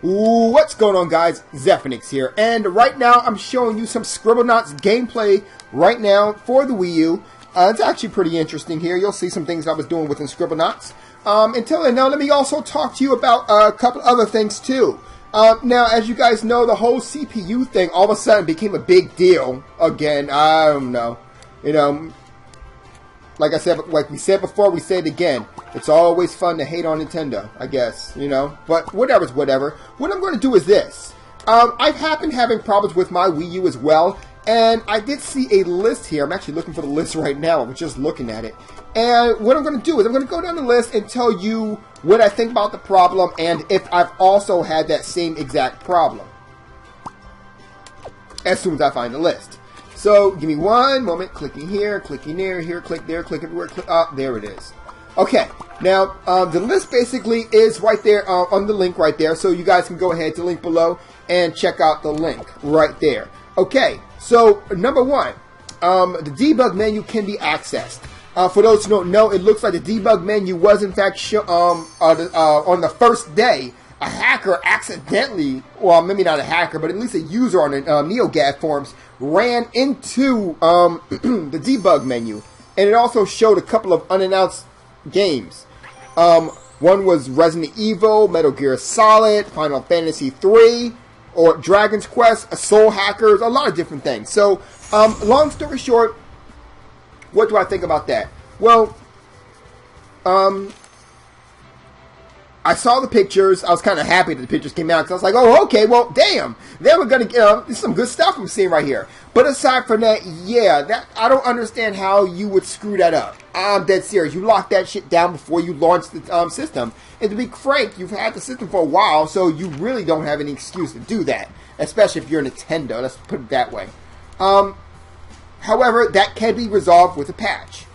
What's going on, guys? Zephyrnix here, and right now I'm showing you some Scribblenauts gameplay right now for the Wii U. It's actually pretty interesting here. You'll see some things I was doing within Scribblenauts. Until then, now let me also talk to you about a couple other things too. Now, as you guys know, the whole CPU thing all of a sudden became a big deal again. I don't know. You know, like I said, like we said before, we say it again. It's always fun to hate on Nintendo, I guess, you know. But whatever's whatever. What I'm going to do is this. I've been having problems with my Wii U as well. And I did see a list here. I'm actually looking for the list right now. I'm just looking at it. And what I'm going to do is I'm going to go down the list and tell you what I think about the problem and if I've also had that same exact problem. As soon as I find the list. So, give me one moment. Clicking here, clicking there, click there, click everywhere. There it is. Okay, now, the list basically is right there on the link right there. So, you guys can go ahead to the link below and check out the link right there. Okay, so, number one, the debug menu can be accessed. For those who don't know, it looks like the debug menu was in fact on the first day. A hacker accidentally, well, maybe not a hacker, but at least a user on the NeoGAF forums ran into the debug menu, and it also showed a couple of unannounced games. One was Resident Evil, Metal Gear Solid, Final Fantasy III, or Dragon's Quest, Soul Hackers, a lot of different things. So, long story short, what do I think about that? Well, I saw the pictures. I was kind of happy that the pictures came out because I was like, oh, okay, well, damn. Then we're going to get some good stuff I'm seeing right here. But aside from that, yeah, I don't understand how you would screw that up. I'm dead serious. You lock that shit down before you launch the system. And to be frank, you've had the system for a while, so you really don't have any excuse to do that. Especially if you're Nintendo. Let's put it that way. However, that can be resolved with a patch.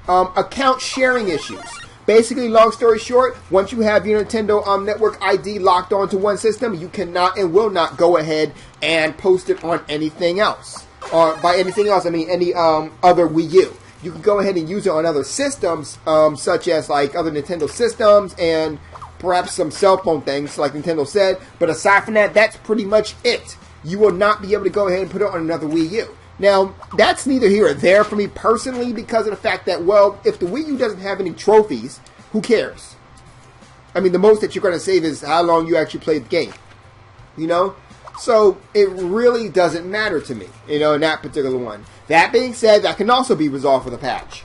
Account sharing issues. Basically, long story short, once you have your Nintendo Network ID locked onto one system, you cannot and will not go ahead and post it on anything else. Or by anything else, I mean any other Wii U. You can go ahead and use it on other systems, such as like other Nintendo systems and perhaps some cell phone things, like Nintendo said. But aside from that, that's pretty much it. You will not be able to go ahead and put it on another Wii U. Now, that's neither here or there for me personally because of the fact that, well, if the Wii U doesn't have any trophies, who cares? I mean, the most that you're going to save is how long you actually played the game. You know? So, it really doesn't matter to me, you know, in that particular one. That being said, that can also be resolved with a patch.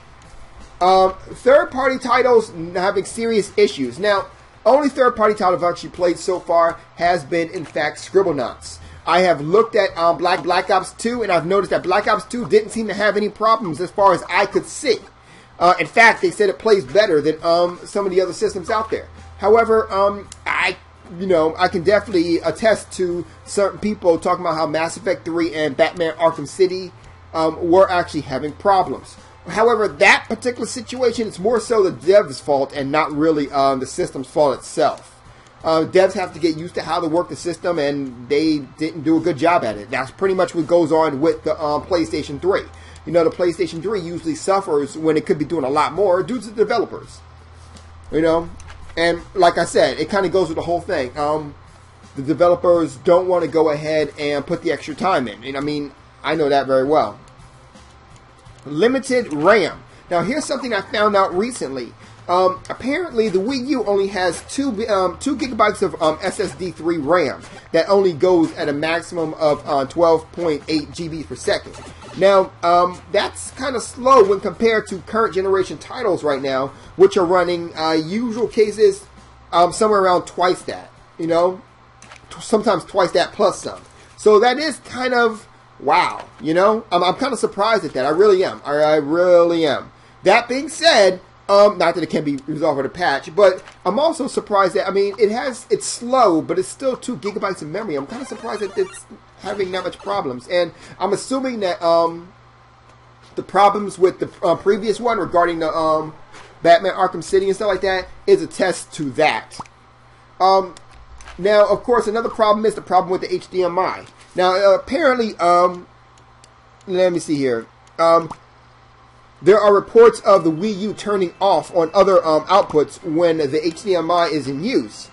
Third-party titles having serious issues. Now, only third-party title I've actually played so far has been, in fact, Scribblenauts. I have looked at Black Ops 2, and I've noticed that Black Ops 2 didn't seem to have any problems as far as I could see. In fact, they said it plays better than some of the other systems out there. However, I can definitely attest to certain people talking about how Mass Effect 3 and Batman Arkham City were actually having problems. However, that particular situation is more so the dev's fault and not really the system's fault itself. Devs have to get used to how to work the system, and they didn't do a good job at it. That's pretty much what goes on with the PlayStation 3. You know, the PlayStation 3 usually suffers when it could be doing a lot more due to the developers. You know, and like I said, it kind of goes with the whole thing. The developers don't want to go ahead and put the extra time in. And I mean, I know that very well. Limited RAM. Now, here's something I found out recently. Apparently, the Wii U only has 2 gigabytes of SSD3 RAM that only goes at a maximum of 12.8 GB per second. Now, that's kind of slow when compared to current generation titles right now, which are running usual cases somewhere around twice that. You know, sometimes twice that plus some. So that is kind of wow. You know, I'm kind of surprised at that. I really am. I really am. That being said. Not that it can be resolved with a patch, but I'm also surprised that, I mean, it's slow, but it's still 2 gigabytes of memory. I'm kind of surprised that it's having that much problems. And I'm assuming that the problems with the previous one regarding the Batman Arkham City and stuff like that is a test to that. Now, of course, another problem is the problem with the HDMI. Now, apparently, let me see here. There are reports of the Wii U turning off on other outputs when the HDMI is in use.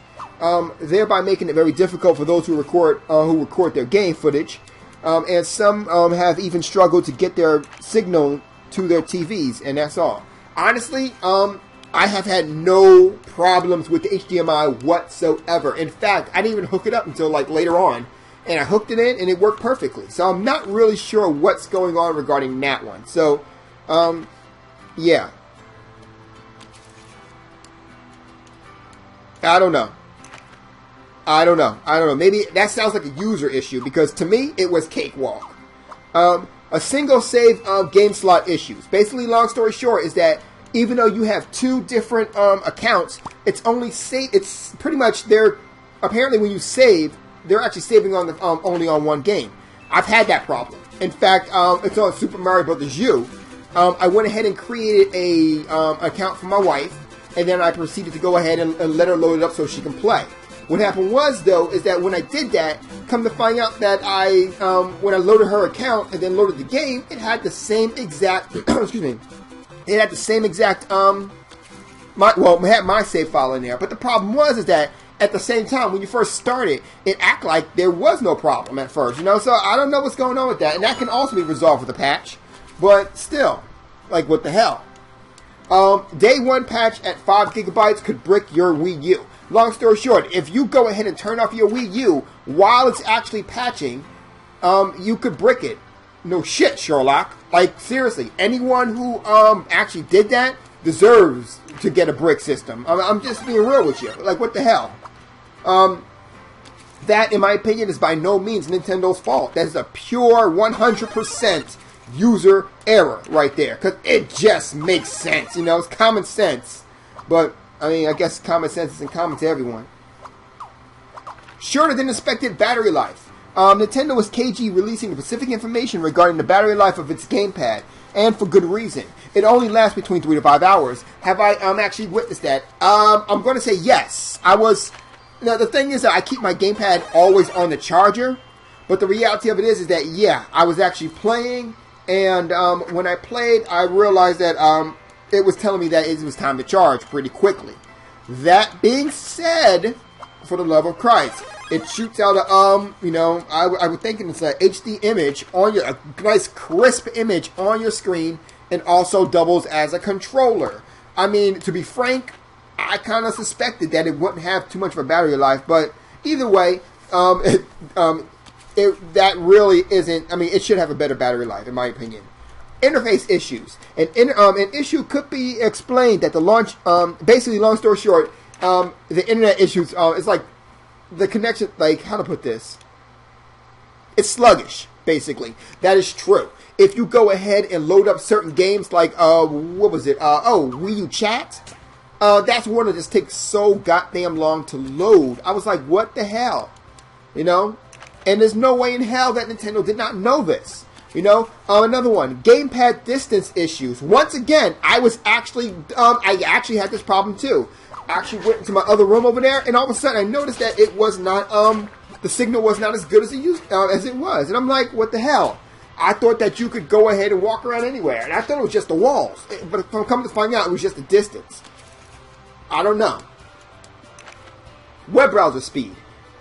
thereby making it very difficult for those who record their game footage. And some have even struggled to get their signal to their TVs, and that's all. Honestly, I have had no problems with the HDMI whatsoever. In fact, I didn't even hook it up until like later on, and I hooked it in, and it worked perfectly. So I'm not really sure what's going on regarding that one. So, yeah. I don't know. Maybe that sounds like a user issue, because to me, it was cakewalk. A single save game slot issues. Basically, long story short, is that even though you have two different accounts, it's pretty much apparently when you save, they're actually saving on only on one game. I've had that problem. In fact, it's on Super Mario Bros. U. I went ahead and created a account for my wife, and then I proceeded to go ahead and let her load it up so she can play. What happened was, though, is that when I did that, come to find out that when I loaded her account and then loaded the game, it had the same exact, excuse me, it had the same exact, it had my save file in there. But the problem is that at the same time, when you first started, it acted like there was no problem at first, so I don't know what's going on with that. And that can also be resolved with a patch, but still, like, what the hell? Day one patch at 5 gigabytes could brick your Wii U. Long story short, if you go ahead and turn off your Wii U while it's actually patching, you could brick it. No shit, Sherlock. Like, seriously, anyone who actually did that deserves to get a brick system. I'm just being real with you. Like, what the hell? That, in my opinion, is by no means Nintendo's fault. That is a pure 100% user error right there. Because it just makes sense. It's common sense. But I mean, I guess common sense isn't common to everyone. Shorter than expected battery life. Nintendo was cagey releasing specific information regarding the battery life of its gamepad, and for good reason. It only lasts between 3 to 5 hours. Have I actually witnessed that? I'm going to say yes. Now, the thing is that I keep my gamepad always on the charger, but the reality of it is that, yeah, I was actually playing, and when I played, I realized that it was telling me that it was time to charge pretty quickly. That being said, for the love of Christ, it shoots out a, I would think it's a HD image on a nice crisp image on your screen, and also doubles as a controller. I mean, to be frank, I kind of suspected that it wouldn't have too much of a battery life, but either way, that really isn't. I mean, it should have a better battery life, in my opinion. Interface issues. An issue could be explained that the launch, basically, long story short, the internet issues, it's like the connection, like, how to put this? It's sluggish, basically. That is true. If you go ahead and load up certain games like, what was it? Wii U Chat. That's one that just takes so goddamn long to load. I was like, what the hell? And there's no way in hell that Nintendo did not know this. Another one, gamepad distance issues. Once again, I actually had this problem too. I actually went into my other room over there, and all of a sudden I noticed that it was not, the signal was not as good as it was. And I'm like, what the hell? I thought that you could go ahead and walk around anywhere, and I thought it was just the walls. But if I'm coming to find out, it was just the distance. I don't know. Web browser speed.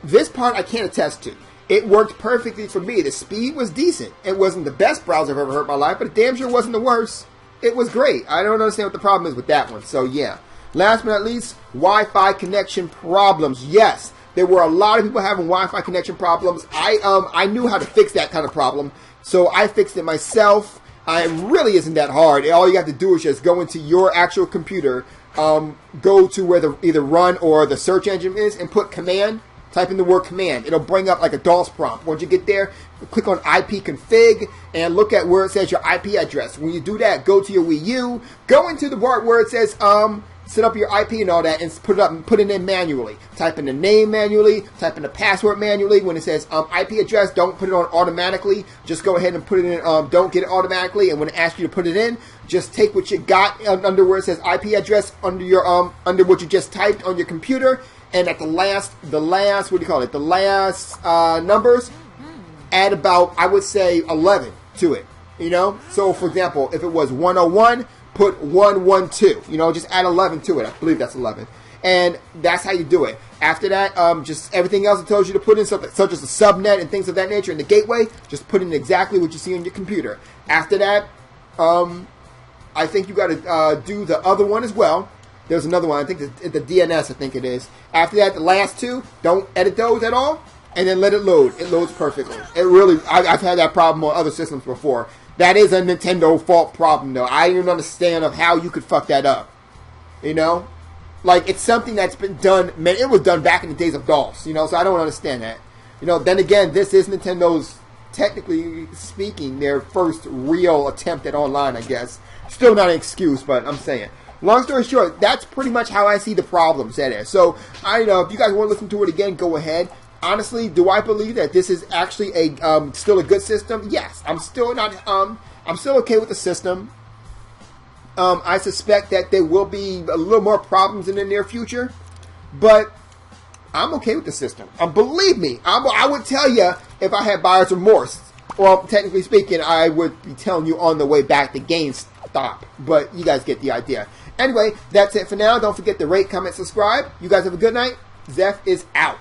This part I can't attest to. It worked perfectly for me. The speed was decent. It wasn't the best browser I've ever heard in my life, but it damn sure wasn't the worst. It was great. I don't understand what the problem is with that one. So, yeah. Last but not least, Wi-Fi connection problems. Yes, there were a lot of people having Wi-Fi connection problems. I knew how to fix that kind of problem, so I fixed it myself. It really isn't that hard. All you have to do is just go into your actual computer, go to where the either run or the search engine is, and put command. Type in the word command. It'll bring up like a DOS prompt. Once you get there, click on IP config and look at where it says your IP address. When you do that, go to your Wii U, go into the part where it says set up your IP and all that, and put it in manually. Type in the name manually, type in the password manually. When it says IP address, don't put it on automatically. Just go ahead and put it in, don't get it automatically. And when it asks you to put it in, just take what you got under where it says IP address under your under what you just typed on your computer. And at the last, what do you call it? The last numbers, add about, I would say, 11 to it. So, for example, if it was 101, put 112. Just add 11 to it. I believe that's 11. And that's how you do it. After that, just everything else it tells you to put in, something such as a subnet and things of that nature in the gateway, just put in exactly what you see on your computer. After that, I think you got to do the other one as well. There's another one. I think the DNS, I think it is. After that, the last two, don't edit those at all, and then let it load. It loads perfectly. It really, I've had that problem on other systems before. That is a Nintendo fault problem, though. I don't understand of how you could fuck that up. You know? Like, it's something that's been done, man, it was done back in the days of DOS, you know, so I don't understand that. You know, then again, this is Nintendo's, technically speaking, their first real attempt at online, I guess. Still not an excuse, but I'm saying. Long story short, that's pretty much how I see the problems that is. So, I know, if you guys want to listen to it again, go ahead. Honestly, do I believe that this is actually a still a good system? Yes. I'm still okay with the system. I suspect that there will be a little more problems in the near future, but I'm okay with the system. Believe me, I would tell you if I had buyer's remorse. Well, technically speaking, I would be telling you on the way back to GameStop, but you guys get the idea. Anyway, that's it for now. Don't forget to rate, comment, subscribe. You guys have a good night. Zeph is out.